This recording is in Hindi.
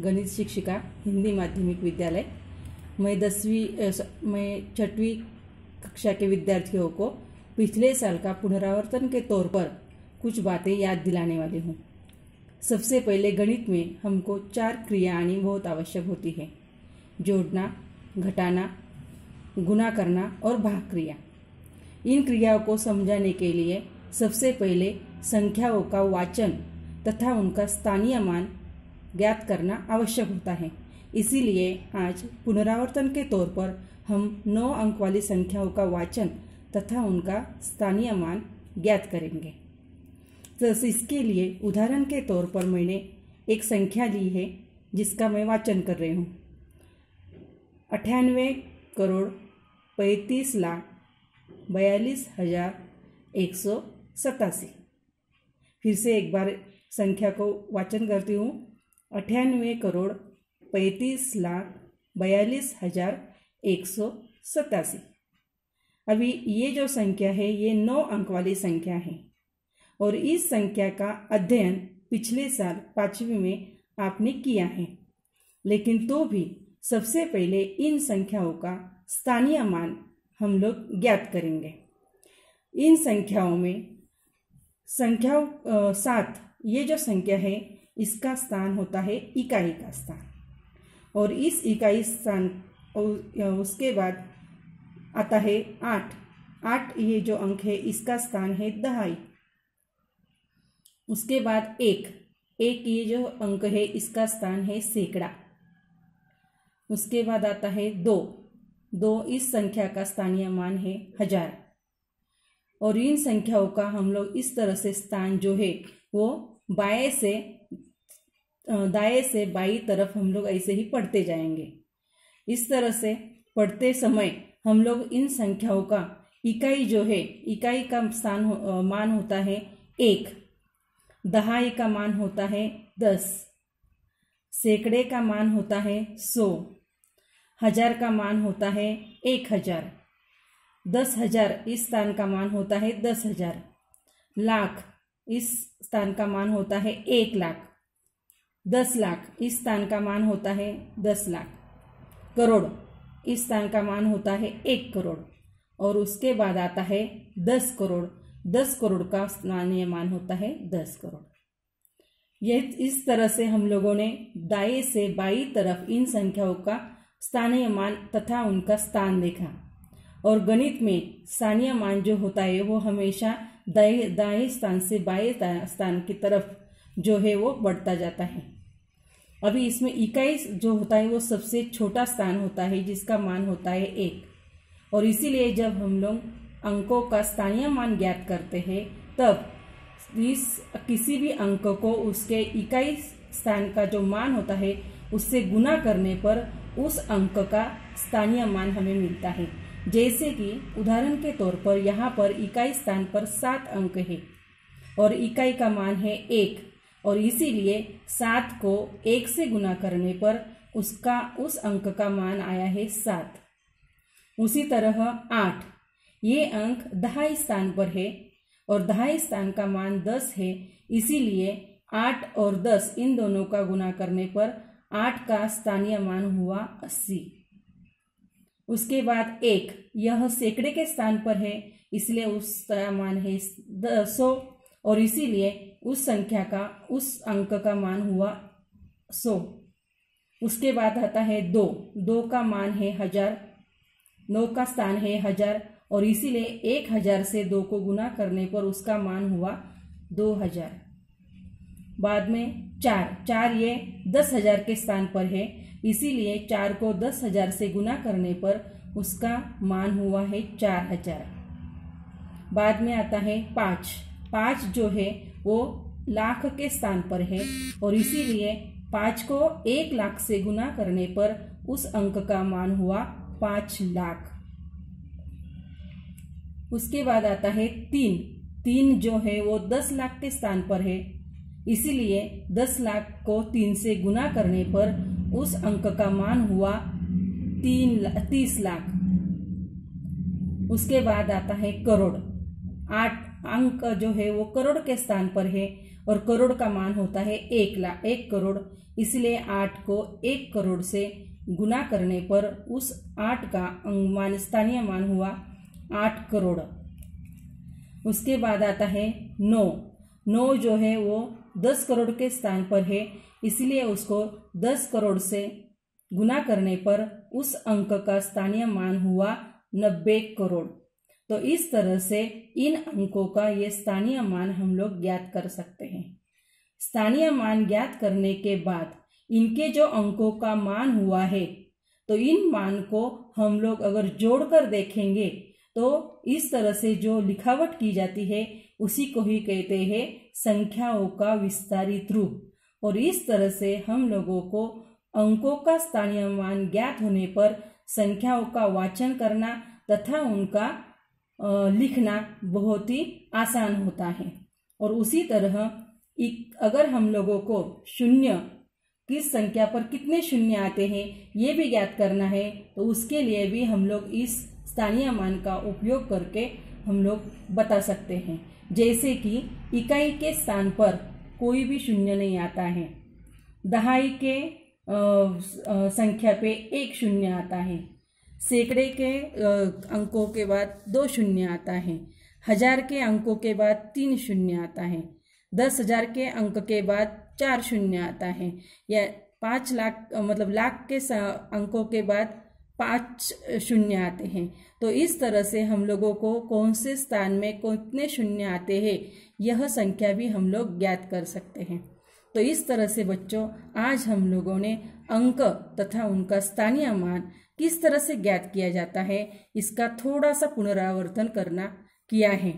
गणित शिक्षिका, हिंदी माध्यमिक विद्यालय। मैं 6वीं कक्षा के विद्यार्थियों को पिछले साल का पुनरावर्तन के तौर पर कुछ बातें याद दिलाने वाली हूँ। सबसे पहले गणित में हमको 4 क्रिया आनी बहुत आवश्यक होती है: जोड़ना, घटाना, गुणा करना और भाग क्रिया। इन क्रियाओं को समझाने के लिए सबसे पहले संख्याओं का वाचन तथा उनका स्थानीय मान ज्ञात करना आवश्यक होता है। इसीलिए आज पुनरावर्तन के तौर पर हम 9 अंक वाली संख्याओं का वाचन तथा उनका स्थानीय मान ज्ञात करेंगे। तो इसके लिए उदाहरण के तौर पर मैंने एक संख्या ली है जिसका मैं वाचन कर रही हूँ। 98,35,42,187। फिर से एक बार संख्या को वाचन करती हूँ। 98,35,42,187। अभी ये जो संख्या है ये 9 अंक वाली संख्या है और इस संख्या का अध्ययन पिछले साल 5वीं में आपने किया है। लेकिन तो भी सबसे पहले इन संख्याओं का स्थानीय मान हम लोग ज्ञात करेंगे। इन संख्याओं में संख्याओं 7, ये जो संख्या है इसका स्थान होता है इकाई का स्थान, और इस इकाई स्थान उसके बाद आता है 8, ये जो अंक है इसका स्थान है दहाई। उसके बाद 1, ये जो अंक है इसका स्थान है सैकड़ा। उसके बाद आता है 2, इस संख्या का स्थानीय मान है 1000। और इन संख्याओं का हम लोग इस तरह से स्थान जो है वो दाएं से बाईं तरफ हम लोग ऐसे ही पढ़ते जाएंगे। इस तरह से पढ़ते समय हम लोग इन संख्याओं का इकाई जो है, इकाई का मान होता है 1, दहाई का मान होता है 10, सैकड़े का मान होता है 100, 1000 का मान होता है 1000, 10,000 इस स्थान का मान होता है 10,000, लाख इस स्थान का मान होता है 1 लाख, 10 लाख इस स्थान का मान होता है 10 लाख, करोड़ इस स्थान का मान होता है 1 करोड़, और उसके बाद आता है 10 करोड़। 10 करोड़ का स्थानीय मान होता है 10 करोड़। यह इस तरह से हम लोगों ने दाएं से बाईं तरफ इन संख्याओं का स्थानीय मान तथा उनका स्थान देखा। और गणित में स्थानीय मान जो होता है वो हमेशा दाएं स्थान से बाएं स्थान की तरफ जो है वो बढ़ता जाता है। अभी इसमें इकाई जो होता है वो सबसे छोटा स्थान होता है जिसका मान होता है 1, और इसीलिए जब हम लोग अंकों का स्थानीय मान ज्ञात करते हैं तब इस किसी भी अंक को उसके इकाई स्थान का जो मान होता है उससे गुना करने पर उस अंक का स्थानीय मान हमें मिलता है। जैसे कि उदाहरण के तौर पर यहाँ पर इकाई स्थान पर 7 अंक है और इकाई का मान है 1, और इसीलिए 7 को 1 से गुना करने पर उस अंक का मान आया है 7। उसी तरह 8, ये अंक दहाई स्थान पर है और दहाई स्थान का मान 10 है, इसीलिए 8 और 10 इन दोनों का गुना करने पर 8 का स्थानीय मान हुआ 80। उसके बाद 1, यह सैकड़े के स्थान पर है, इसलिए उसका मान है 100, और इसीलिए उस संख्या का उस अंक का मान हुआ 100। उसके बाद आता है 2 का मान है 1000, 9 का स्थान है 1000, और इसीलिए 1000 से 2 को गुना करने पर उसका मान हुआ 2000। बाद में 4, ये 10,000 के स्थान पर है, इसीलिए 4 को 10,000 से गुना करने पर उसका मान हुआ है 4000। बाद में आता है 5 जो है वो लाख के स्थान पर है, और इसीलिए 5 को 1 लाख से गुना करने पर उस अंक का मान हुआ 5 लाख। उसके बाद आता है 3 जो है वो 10 लाख के स्थान पर है, इसीलिए 10 लाख को 3 से गुना करने पर उस अंक का मान हुआ 30 लाख। उसके बाद आता है करोड़। 8 अंक जो है वो करोड़ के स्थान पर है और करोड़ का मान होता है 1 करोड़, इसलिए 8 को 1 करोड़ से गुना करने पर उस 8 का मान स्थानीय मान हुआ 8 करोड़। उसके बाद आता है 9। 9 जो है वो 10 करोड़ के स्थान पर है, इसलिए उसको 10 करोड़ से गुना करने पर उस अंक का स्थानीय मान हुआ 90 करोड़। तो इस तरह से इन अंकों का ये स्थानीय मान हम लोग ज्ञात कर सकते हैं। स्थानीय मान ज्ञात करने के बाद इनके जो अंकों का मान हुआ है, तो इन मान को हम लोग अगर जोड़कर देखेंगे तो इस तरह से जो लिखावट की जाती है उसी को ही कहते हैं संख्याओं का विस्तारित रूप। और इस तरह से हम लोगों को अंकों का स्थानीय मान ज्ञात होने पर संख्याओं का वाचन करना तथा उनका लिखना बहुत ही आसान होता है। और उसी तरह अगर हम लोगों को शून्य, किस संख्या पर कितने शून्य आते हैं ये भी ज्ञात करना है, तो उसके लिए भी हम लोग इस स्थानीय मान का उपयोग करके हम लोग बता सकते हैं। जैसे कि इकाई के स्थान पर कोई भी शून्य नहीं आता है, दहाई के संख्या पे 1 शून्य आता है, सैकड़े के अंकों के बाद 2 शून्य आता है, 1000 के अंकों के बाद 3 शून्य आता है, 10,000 के अंक के बाद 4 शून्य आता है, या 5 लाख मतलब लाख के अंकों के बाद 5 शून्य आते हैं। तो इस तरह से हम लोगों को कौन से स्थान में कितने शून्य आते हैं यह संख्या भी हम लोग ज्ञात कर सकते हैं। तो इस तरह से बच्चों आज हम लोगों ने अंक तथा उनका स्थानीय मान किस तरह से ज्ञात किया जाता है इसका थोड़ा सा पुनरावर्तन किया है।